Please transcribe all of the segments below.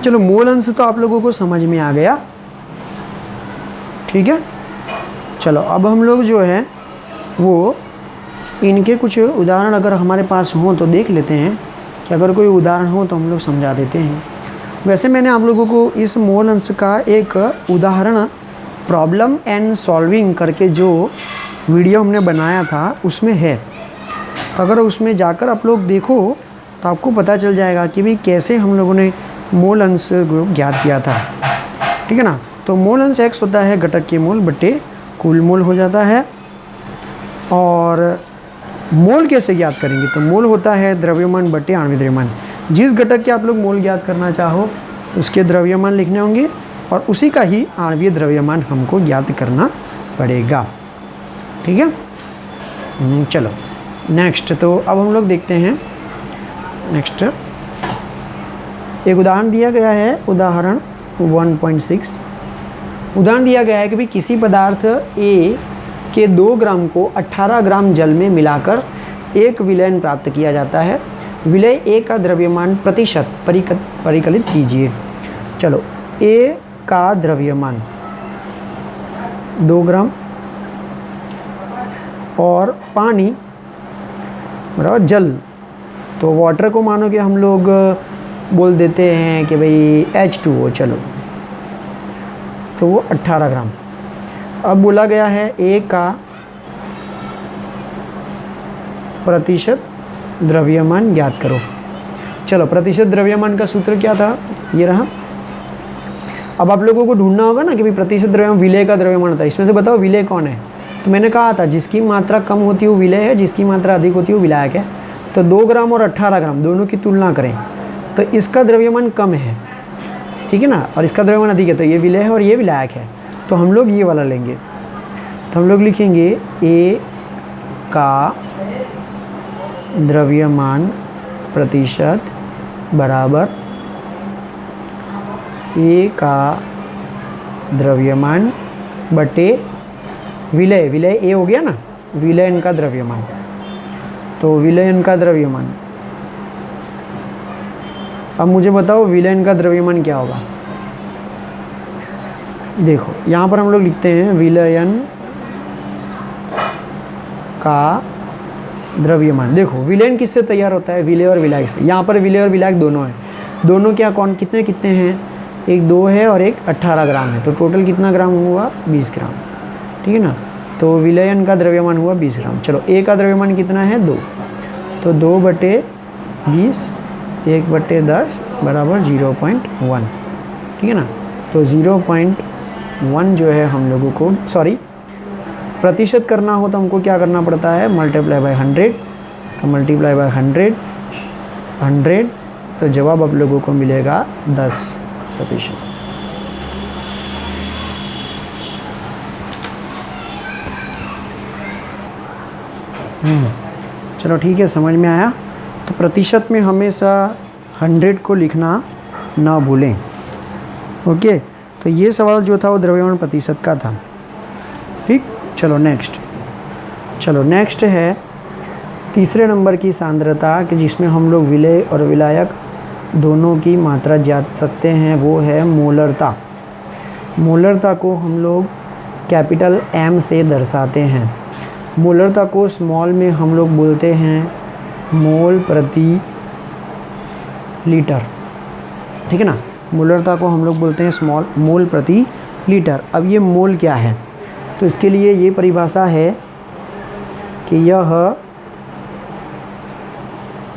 चलो मोल अंश तो आप लोगों को समझ में आ गया, ठीक है। चलो अब हम लोग जो है वो इनके कुछ उदाहरण अगर हमारे पास हों तो देख लेते हैं कि अगर कोई उदाहरण हो तो हम लोग समझा देते हैं। वैसे मैंने आप लोगों को इस मोल अंश का एक उदाहरण प्रॉब्लम एंड सॉल्विंग करके जो वीडियो हमने बनाया था उसमें है, तो अगर उसमें जाकर आप लोग देखो तो आपको पता चल जाएगा कि भाई कैसे हम लोगों ने मोल अंश ज्ञात किया था, ठीक है ना। तो मोल अंश x होता है घटक के मोल बटे कुल मोल हो जाता है। और मोल कैसे ज्ञात करेंगे, तो मोल होता है द्रव्यमान बटे आणविक द्रव्यमान। जिस घटक के आप लोग मोल ज्ञात करना चाहो उसके द्रव्यमान लिखने होंगे और उसी का ही आणविक द्रव्यमान हमको ज्ञात करना पड़ेगा, ठीक है। चलो नेक्स्ट, तो अब हम लोग देखते हैं नेक्स्ट एक उदाहरण दिया गया है, उदाहरण 1.6। उदाहरण दिया गया है कि भाई किसी पदार्थ A के 2 ग्राम को 18 ग्राम जल में मिलाकर एक विलयन प्राप्त किया जाता है। विलय A का द्रव्यमान प्रतिशत परिकलित कीजिए। चलो A का द्रव्यमान 2 ग्राम और पानी बराबर जल, तो वाटर को मानो कि हम लोग बोल देते हैं कि भाई H2O, चलो तो वो 18 ग्राम। अब बोला गया है A का प्रतिशत द्रव्यमान ज्ञात करो। चलो प्रतिशत द्रव्यमान का सूत्र क्या था, ये रहा। अब आप लोगों को ढूंढना होगा ना कि भाई प्रतिशत द्रव्यमान विलय का द्रव्यमान होता है, इसमें से बताओ विलय कौन है। तो मैंने कहा था जिसकी मात्रा कम होती है वो विलय है, जिसकी मात्रा अधिक होती है वो विलायक है। तो 2 ग्राम और 18 ग्राम दोनों की तुलना करें तो इसका द्रव्यमान कम है, ठीक है ना, और इसका द्रव्यमान अधिक है, तो ये विलय है और ये विलायक है। तो हम लोग ये वाला लेंगे, तो हम लोग लिखेंगे A का द्रव्यमान प्रतिशत बराबर A का द्रव्यमान बटे विलय, विलय A हो गया ना, विलयन का द्रव्यमान, तो विलयन का द्रव्यमान। अब मुझे बताओ विलयन का द्रव्यमान क्या होगा। देखो यहाँ पर हम लोग लिखते हैं विलयन का द्रव्यमान। देखो विलयन किससे तैयार होता है, विलय और विलायक से। यहाँ पर विलय और विलायक दोनों हैं, दोनों क्या कौन कितने कितने हैं, एक 2 है और एक 18 ग्राम है, तो टोटल कितना ग्राम हुआ 20 ग्राम, ठीक है ना। तो विलयन का द्रव्यमान हुआ 20 ग्राम। चलो A का द्रव्यमान कितना है 2, तो 2 बटे 20 1 बटे 10 बराबर 0.1, ठीक है ना। तो 0.1 जो है हम लोगों को प्रतिशत करना हो तो हमको क्या करना पड़ता है, मल्टीप्लाई बाय 100, तो मल्टीप्लाई बाय 100, तो जवाब आप लोगों को मिलेगा 10%। चलो ठीक है, समझ में आया। तो प्रतिशत में हमेशा 100 को लिखना ना भूलें, ओके। तो ये सवाल जो था वो द्रव्यमान प्रतिशत का था, ठीक। चलो नेक्स्ट है तीसरे नंबर की सांद्रता कि जिसमें हम लोग विलय और विलायक दोनों की मात्रा जान सकते हैं, वो है मोलरता। मोलरता को हम लोग कैपिटल M से दर्शाते हैं। मोलरता को स्मॉल में हम लोग बोलते हैं मोल प्रति लीटर, ठीक है ना। मोलरता को हम लोग बोलते हैं स्मॉल मोल प्रति लीटर। अब ये मोल क्या है, तो इसके लिए ये परिभाषा है कि यह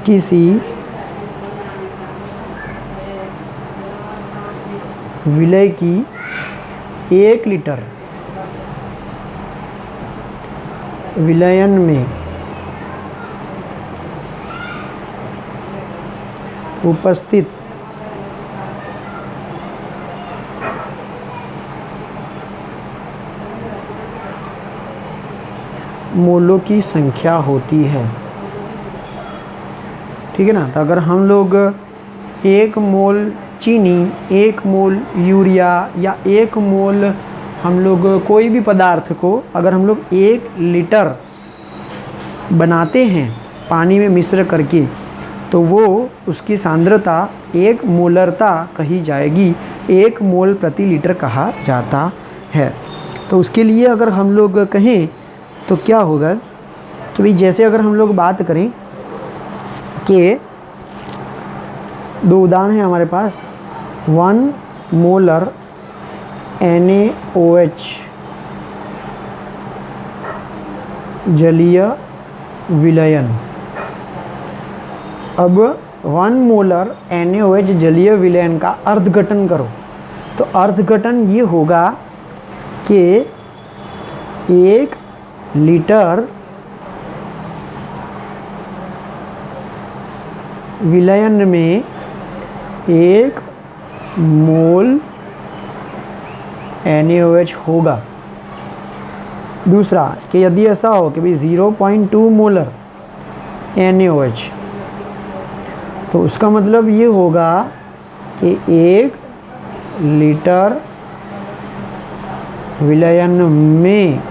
किसी विलय की 1 लीटर विलयन में उपस्थित मोलों की संख्या होती है, ठीक है ना। तो अगर हम लोग 1 मोल चीनी, 1 मोल यूरिया या 1 मोल हम लोग कोई भी पदार्थ को अगर हम लोग 1 लीटर बनाते हैं पानी में मिश्र करके, तो वो उसकी सांद्रता 1 मोलरता कही जाएगी, 1 मोल प्रति लीटर कहा जाता है। तो उसके लिए अगर हम लोग कहें तो क्या होगा कि भाई जैसे अगर हम लोग बात करें कि 2 उदाहरण हैं हमारे पास, 1 मोलर NaOH जलीय विलयन। अब 1 मोलर NaOH जलीय विलयन का अर्धघटन करो, तो अर्धघटन ये होगा कि 1 लीटर विलयन में 1 मोल NaOH होगा। दूसरा कि यदि ऐसा हो कि भाई 0.2 मोलर NaOH, तो उसका मतलब ये होगा कि 1 लीटर विलयन में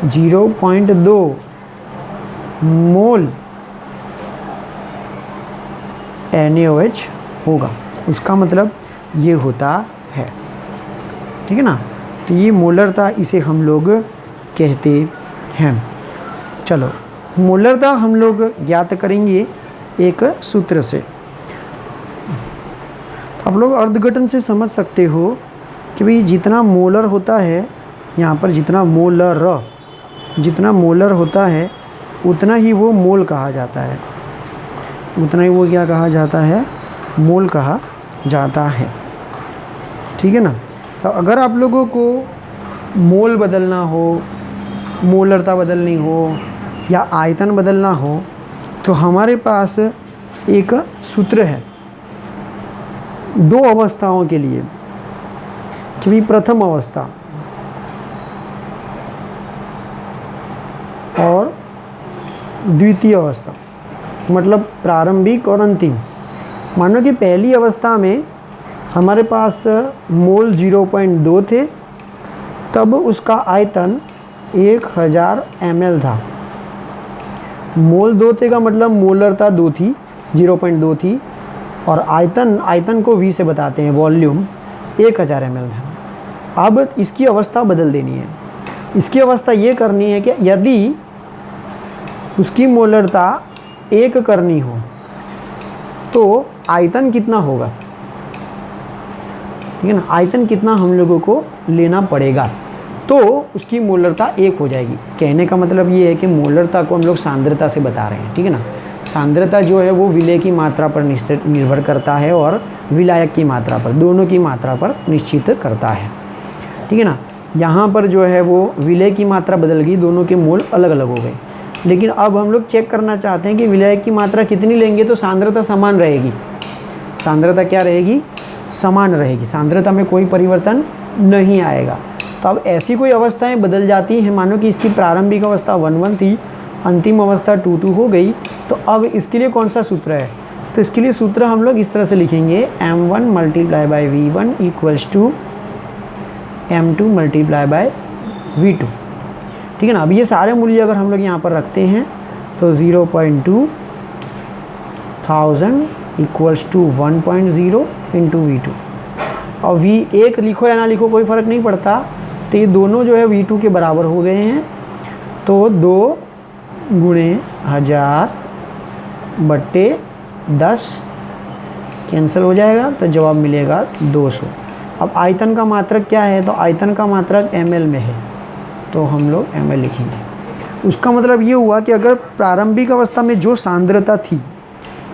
0.2 मोल NaOH होगा। उसका मतलब ये होता है, ठीक है ना। तो ये मोलरता इसे हम लोग कहते हैं। चलो मोलरता हम लोग ज्ञात करेंगे एक सूत्र से। तो आप लोग अर्धघटन से समझ सकते हो कि भाई जितना मोलर होता है, यहाँ पर जितना मोलर होता है उतना ही वो मोल कहा जाता है, उतना ही वो क्या कहा जाता है, मोल कहा जाता है, ठीक है ना। तो अगर आप लोगों को मोल बदलना हो, मोलरता बदलनी हो या आयतन बदलना हो, तो हमारे पास एक सूत्र है 2 अवस्थाओं के लिए कि भाई प्रथम अवस्था और द्वितीय अवस्था, मतलब प्रारंभिक और अंतिम। मानो कि पहली अवस्था में हमारे पास मोल 0.2 थे, तब उसका आयतन 1000 ml था। मोल 2 थे का मतलब मोलरता 2 थी, 0.2 थी, और आयतन को V से बताते हैं, वॉल्यूम 1000 ml था। अब इसकी अवस्था बदल देनी है। इसकी अवस्था ये करनी है कि यदि उसकी मोलरता 1 करनी हो तो आयतन कितना होगा, ठीक है ना। आयतन कितना हम लोगों को लेना पड़ेगा तो उसकी मोलरता 1 हो जाएगी। कहने का मतलब ये है कि मोलरता को हम लोग सांद्रता से बता रहे हैं, ठीक है ना। सांद्रता जो है वो विलय की मात्रा पर निश्चित निर्भर करता है और विलायक की मात्रा पर, दोनों की मात्रा पर निश्चित करता है, ठीक है ना। यहाँ पर जो है वो विलय की मात्रा बदल गई, दोनों के मोल अलग अलग हो गए। लेकिन अब हम लोग चेक करना चाहते हैं कि विलायक की मात्रा कितनी लेंगे तो सांद्रता समान रहेगी। सांद्रता क्या रहेगी, समान रहेगी, सांद्रता में कोई परिवर्तन नहीं आएगा। तो अब ऐसी कोई अवस्थाएं बदल जाती हैं, मानो कि इसकी प्रारंभिक अवस्था 1,1 थी, अंतिम अवस्था 2,2 हो गई, तो अब इसके लिए कौन सा सूत्र है, तो इसके लिए सूत्र हम लोग इस तरह से लिखेंगे, m1 multiply by v1 equals to m2 multiply by v2, ठीक है ना। अब ये सारे मूल्य अगर हम लोग यहाँ पर रखते हैं तो 0.2 1000 इक्वल्स टू 1.0 इंटू V2, और V1 लिखो या ना लिखो कोई फ़र्क नहीं पड़ता। तो ये दोनों जो है V2 के बराबर हो गए हैं, तो 2 गुणे 1000/10 कैंसिल हो जाएगा, तो जवाब मिलेगा 200। अब आयतन का मात्रक क्या है, तो आयतन का मात्रक ml में है, तो हम लोग ml लिखेंगे। उसका मतलब ये हुआ कि अगर प्रारंभिक अवस्था में जो सांद्रता थी,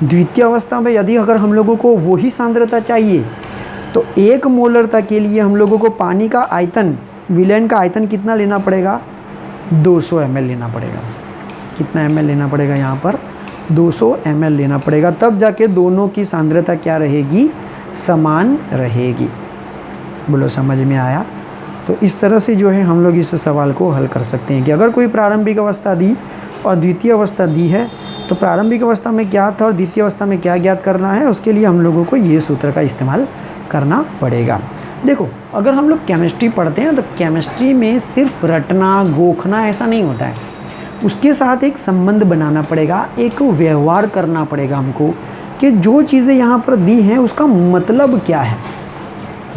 द्वितीय अवस्था में यदि अगर हम लोगों को वही सांद्रता चाहिए तो 1 मोलरता के लिए हम लोगों को पानी का आयतन, विलयन का आयतन कितना लेना पड़ेगा, 200 ml लेना पड़ेगा। कितना ml लेना पड़ेगा, यहाँ पर 200 ml लेना पड़ेगा, तब जाके दोनों की सांद्रता क्या रहेगी, समान रहेगी। बोलो समझ में आया। तो इस तरह से जो है हम लोग इस सवाल को हल कर सकते हैं कि अगर कोई प्रारंभिक अवस्था दी और द्वितीय अवस्था दी है तो प्रारंभिक अवस्था में क्या था और द्वितीय अवस्था में क्या ज्ञात करना है, उसके लिए हम लोगों को ये सूत्र का इस्तेमाल करना पड़ेगा। देखो अगर हम लोग केमिस्ट्री पढ़ते हैं तो केमिस्ट्री में सिर्फ रटना गोखना ऐसा नहीं होता है। उसके साथ एक संबंध बनाना पड़ेगा, एक व्यवहार करना पड़ेगा हमको कि जो चीज़ें यहाँ पर दी हैं उसका मतलब क्या है।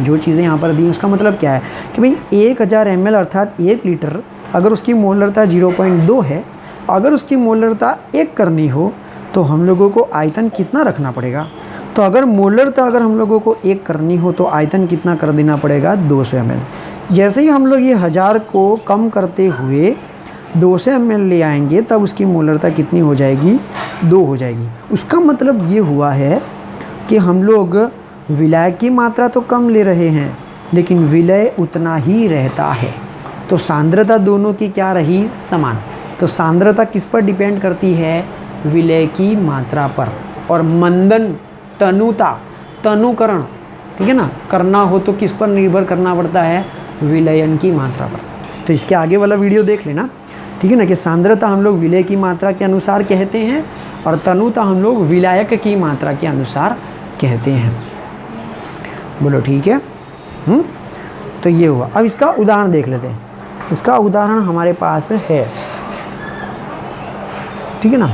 जो चीज़ें यहाँ पर दी हैं उसका मतलब क्या है कि भाई 1000 ml अर्थात 1 लीटर अगर उसकी मोलरता 0.2 है, अगर उसकी मोलरता 1 करनी हो तो हम लोगों को आयतन कितना रखना पड़ेगा। तो अगर मोलरता अगर हम लोगों को 1 करनी हो तो आयतन कितना कर देना पड़ेगा, 200 ml। जैसे ही हम लोग ये 1000 को कम करते हुए 200 ml ले आएंगे तब उसकी मोलरता कितनी हो जाएगी, 2 हो जाएगी। उसका मतलब ये हुआ है कि हम लोग विलय की मात्रा तो कम ले रहे हैं लेकिन विलय उतना ही रहता है। तो सांद्रता दोनों की क्या रही, समान। तो सांद्रता किस पर डिपेंड करती है, विलय की मात्रा पर। और मंदन, तनुता, तनुकरण, ठीक है ना, करना हो तो किस पर निर्भर करना पड़ता है, विलयन की मात्रा पर। तो इसके आगे वाला वीडियो देख लेना, ठीक है ना, कि सांद्रता हम लोग विलय की मात्रा के अनुसार कहते हैं और तनुता हम लोग विलायक की मात्रा के अनुसार कहते हैं। बोलो ठीक है। तो ये हुआ। अब इसका उदाहरण देख लेते हैं। इसका उदाहरण हमारे पास है, ठीक है ना।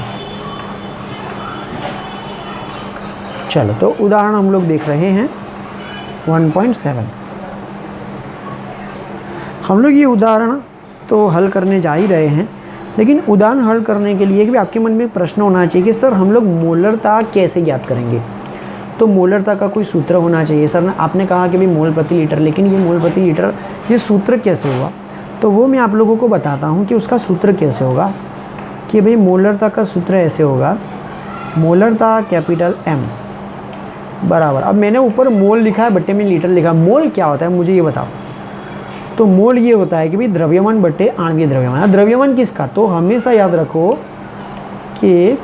चलो तो उदाहरण हम लोग देख रहे हैं 1.7। हम लोग ये उदाहरण तो हल करने जा ही रहे हैं, लेकिन उदाहरण हल करने के लिए भी आपके मन में प्रश्न होना चाहिए कि सर हम लोग मोलरता कैसे ज्ञात करेंगे। तो मोलरता का कोई सूत्र होना चाहिए। सर आपने कहा कि भाई मोल प्रति लीटर, लेकिन ये मोल प्रति लीटर ये सूत्र कैसे हुआ, तो वो मैं आप लोगों को बताता हूँ कि उसका सूत्र कैसे होगा। कि भाई मोलरता का सूत्र ऐसे होगा, मोलरता कैपिटल M बराबर, अब मैंने ऊपर मोल लिखा है, बट्टे में लीटर लिखा। मोल क्या होता है मुझे ये बताओ। तो मोल ये होता है कि भाई द्रव्यमान बट्टे आणविक द्रव्यमान। द्रव्यमान किसका, तो हमेशा याद रखो कि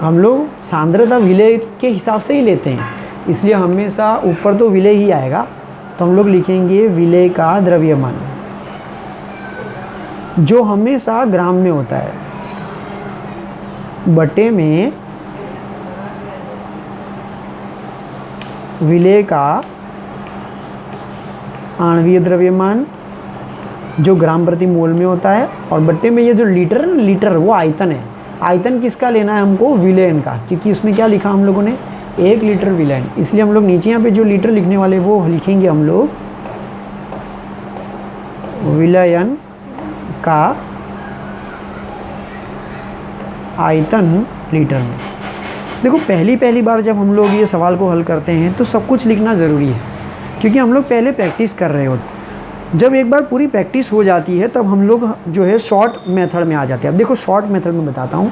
हम लोग सांद्रता विलय के हिसाब से ही लेते हैं, इसलिए हमेशा ऊपर तो विलय ही आएगा। तो हम लोग लिखेंगे विलय का द्रव्यमान, जो हमेशा ग्राम में होता है, बटे में विलय का आणवीय द्रव्यमान जो ग्राम प्रति मोल में होता है, और बट्टे में ये जो लीटर है, लीटर वो आयतन है। आयतन किसका लेना है हमको, विलयन का, क्योंकि उसमें क्या लिखा हम लोगों ने, 1 लीटर विलयन। इसलिए हम लोग नीचे यहाँ पे जो लीटर लिखने वाले वो लिखेंगे हम लोग विलयन का आयतन लीटर में। देखो पहली बार जब हम लोग ये सवाल को हल करते हैं तो सब कुछ लिखना ज़रूरी है, क्योंकि हम लोग पहले प्रैक्टिस कर रहे होते। जब एक बार पूरी प्रैक्टिस हो जाती है तब हम लोग जो है शॉर्ट मेथड में आ जाते हैं। अब देखो शॉर्ट मेथड में बताता हूँ।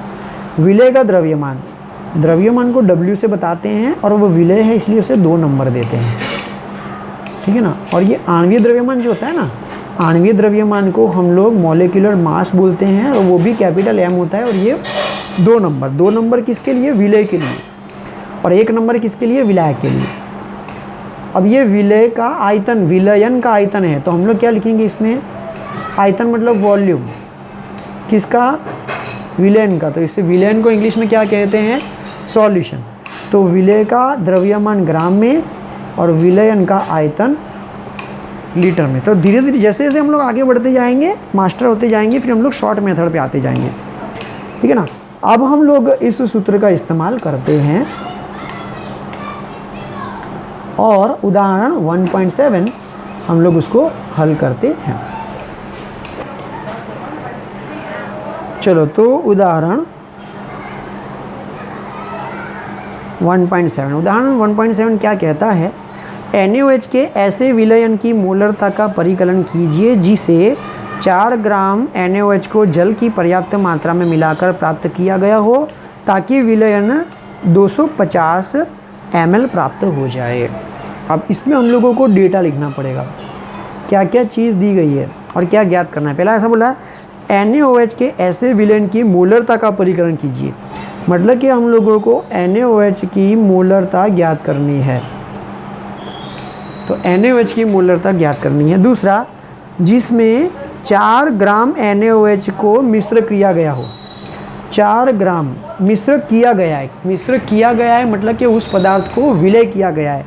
विलय का द्रव्यमान, द्रव्यमान को W से बताते हैं और वो विलय है इसलिए उसे 2 नंबर देते हैं, ठीक है ना। और ये आणवीय द्रव्यमान जो होता है ना, आणवीय द्रव्यमान को हम लोग मॉलिक्यूलर मास बोलते हैं और वो भी कैपिटल M होता है। और ये 2 नंबर किसके लिए, विलय के लिए, और 1 नंबर किसके लिए, विलायक के लिए। अब ये विलय का आयतन, विलयन का आयतन है, तो हम लोग क्या लिखेंगे इसमें, आयतन मतलब वॉल्यूम किसका, विलयन का। तो इससे विलयन को इंग्लिश में क्या कहते हैं, सॉल्यूशन। तो विलय का द्रव्यमान ग्राम में और विलयन का आयतन लीटर में। तो धीरे धीरे जैसे जैसे हम लोग आगे बढ़ते जाएंगे, मास्टर होते जाएंगे, फिर हम लोग शॉर्ट मेथड पे आते जाएंगे, ठीक है ना। अब हम लोग इस सूत्र का इस्तेमाल करते हैं और उदाहरण 1.7 हम लोग उसको हल करते हैं। चलो तो उदाहरण 1.7, उदाहरण 1.7 क्या कहता है, NaOH के ऐसे विलयन की मोलरता का परिकलन कीजिए जिसे 4 ग्राम NaOH को जल की पर्याप्त मात्रा में मिलाकर प्राप्त किया गया हो ताकि विलयन 250 ml प्राप्त हो जाए। अब इसमें हम लोगों को डेटा लिखना पड़ेगा, क्या क्या चीज़ दी गई है और क्या ज्ञात करना है। पहला ऐसा बोला है NaOH के ऐसे विलयन की मोलरता का परिकलन कीजिए, मतलब कि हम लोगों को NaOH की मोलरता ज्ञात करनी है। तो NaOH की मोलरता ज्ञात करनी है। दूसरा, जिसमें 4 ग्राम NaOH को मिश्र किया गया हो। 4 ग्राम मिश्र किया गया है, मिश्र किया गया है मतलब कि उस पदार्थ को विलय किया गया है,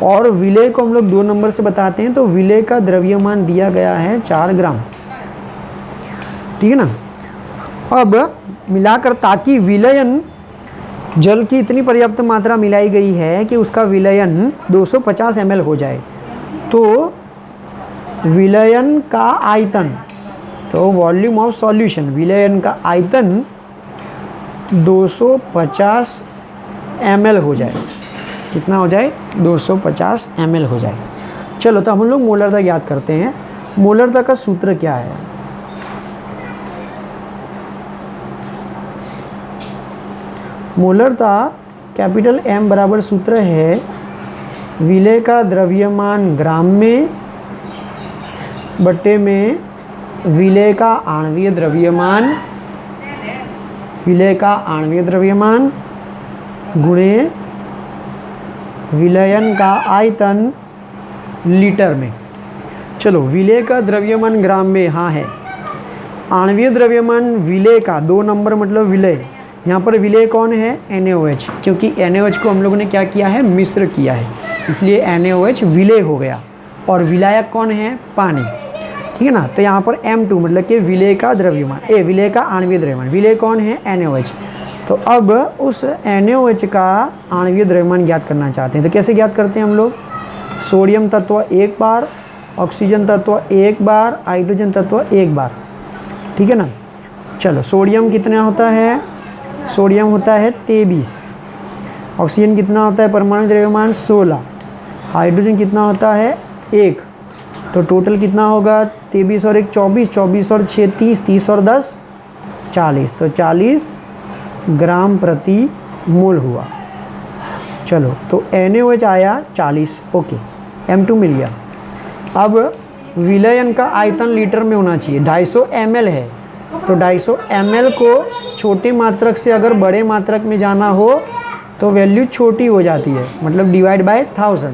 और विलय को हम लोग 2 नंबर से बताते हैं। तो विलय का द्रव्यमान दिया गया है 4 ग्राम, ठीक है ना। अब मिलाकर ताकि विलयन जल की इतनी पर्याप्त मात्रा मिलाई गई है कि उसका विलयन 250 ml हो जाए। तो विलयन का आयतन, तो वॉल्यूम ऑफ सॉल्यूशन, विलयन का आयतन 250 ml हो जाए। कितना हो जाए? 250 ml हो जाए। चलो तो हम लोग मोलरता ज्ञात करते हैं। मोलरता का सूत्र क्या है? मोलरता कैपिटल M बराबर सूत्र है विलय का द्रव्यमान ग्राम में बट्टे में विलय का आणविक द्रव्यमान, विलय का आणविक द्रव्यमान गुणे विलयन का आयतन लीटर में। चलो, विलय का द्रव्यमान ग्राम में हाँ है, आणविक द्रव्यमान विलय का 2 नंबर मतलब विलय, यहाँ पर विलय कौन है? NaOH, क्योंकि NaOH को हम लोगों ने क्या किया है? मिश्र किया है, इसलिए NaOH विलय हो गया। और विलायक कौन है? पानी, ठीक है ना। तो यहाँ पर M2 मतलब कि विलय का द्रव्यमान, विलय का आणविक द्रव्यमान, विलय कौन है? NaOH। तो अब उस NaOH का आणविक द्रव्यमान ज्ञात करना चाहते हैं, तो कैसे ज्ञात करते हैं हम लोग? सोडियम तत्व 1 बार, ऑक्सीजन तत्व 1 बार, हाइड्रोजन तत्व 1 बार, ठीक है ना। चलो, सोडियम कितना होता है? सोडियम होता है 23। ऑक्सीजन कितना होता है? परमाणु द्रव्यमान 16। हाइड्रोजन कितना होता है? 1। तो टोटल कितना होगा? 23 और 1 24, 24 और 6 30, 30 और 10 40, तो 40 ग्राम प्रति मोल हुआ। चलो, तो NaOH आया 40, ओके, M2 मिल गया। अब विलयन का आयतन लीटर में होना चाहिए, 250 ml है, तो 250 ml को छोटे मात्रक से अगर बड़े मात्रक में जाना हो तो वैल्यू छोटी हो जाती है, मतलब डिवाइड बाय 1000,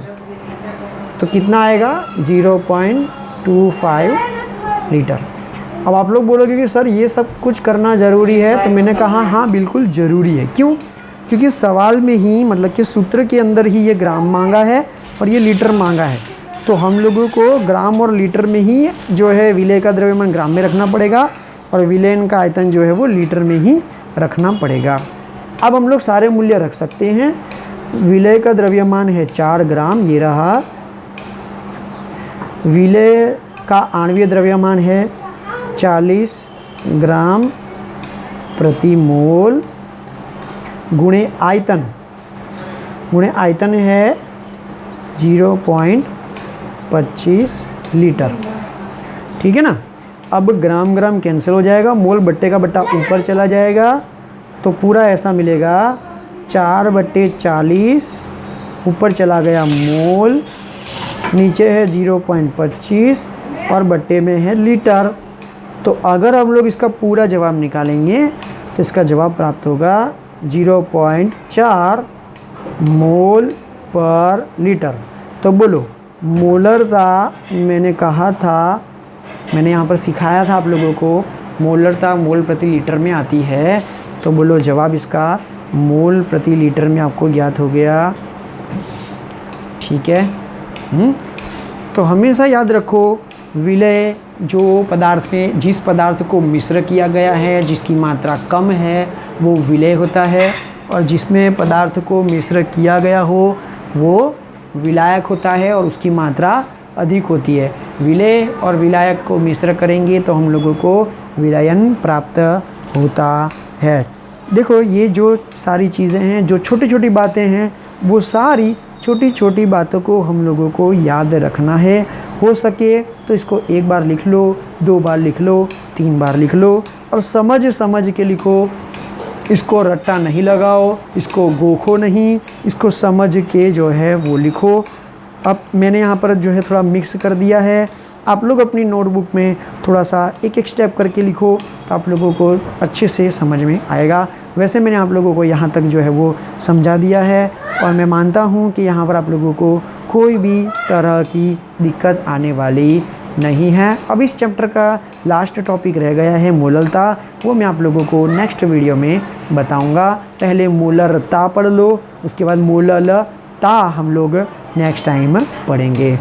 तो कितना आएगा? 0.25 लीटर। अब आप लोग बोलोगे कि सर ये सब कुछ करना ज़रूरी है, तो मैंने कहा हाँ बिल्कुल ज़रूरी है। क्यों? क्योंकि सवाल में ही मतलब कि सूत्र के अंदर ही ये ग्राम मांगा है और ये लीटर मांगा है, तो हम लोगों को ग्राम और लीटर में ही जो है विलय का द्रव्यमान ग्राम में रखना पड़ेगा और विलयन का आयतन जो है वो लीटर में ही रखना पड़ेगा। अब हम लोग सारे मूल्य रख सकते हैं। विलय का द्रव्यमान है 4 ग्राम, ये रहा। विलय का आणविक द्रव्यमान है 40 ग्राम प्रति मोल गुणे आयतन, आयतन है 0.25 लीटर, ठीक है ना। अब ग्राम ग्राम कैंसिल हो जाएगा, मोल बट्टे का बट्टा ऊपर चला जाएगा, तो पूरा ऐसा मिलेगा 4/40, ऊपर चला गया मोल, नीचे है 0.25 और बट्टे में है लीटर। तो अगर हम लोग इसका पूरा जवाब निकालेंगे तो इसका जवाब प्राप्त होगा 0.4 मोल पर लीटर। तो बोलो, मोलरता मैंने कहा था, मैंने यहाँ पर सिखाया था आप लोगों को, मोलरता मोल प्रति लीटर में आती है। तो बोलो जवाब इसका मोल प्रति लीटर में आपको ज्ञात हो गया, ठीक है। तो हमेशा याद रखो, विलय जो पदार्थ में, जिस पदार्थ को मिश्र किया गया है, जिसकी मात्रा कम है वो विलय होता है, और जिसमें पदार्थ को मिश्र किया गया हो वो विलायक होता है और उसकी मात्रा अधिक होती है। विलय और विलायक को मिश्र करेंगे तो हम लोगों को विलयन प्राप्त होता है। देखो, ये जो सारी चीज़ें हैं, जो छोटी छोटी बातें हैं, वो सारी छोटी छोटी बातों को हम लोगों को याद रखना है। हो सके तो इसको 1 बार लिख लो, 2 बार लिख लो, 3 बार लिख लो, और समझ के लिखो। इसको रट्टा नहीं लगाओ, इसको गोखो नहीं, इसको समझ के जो है वो लिखो। अब मैंने यहाँ पर जो है थोड़ा मिक्स कर दिया है, आप लोग अपनी नोटबुक में थोड़ा सा एक एक स्टेप करके लिखो तो आप लोगों को अच्छे से समझ में आएगा। वैसे मैंने आप लोगों को यहाँ तक जो है वो समझा दिया है, और मैं मानता हूँ कि यहाँ पर आप लोगों को कोई भी तरह की दिक्कत आने वाली नहीं है। अब इस चैप्टर का लास्ट टॉपिक रह गया है मोलरता, वो मैं आप लोगों को नेक्स्ट वीडियो में बताऊंगा। पहले मोलरता पढ़ लो, उसके बाद मोलरता हम लोग नेक्स्ट टाइम पढ़ेंगे।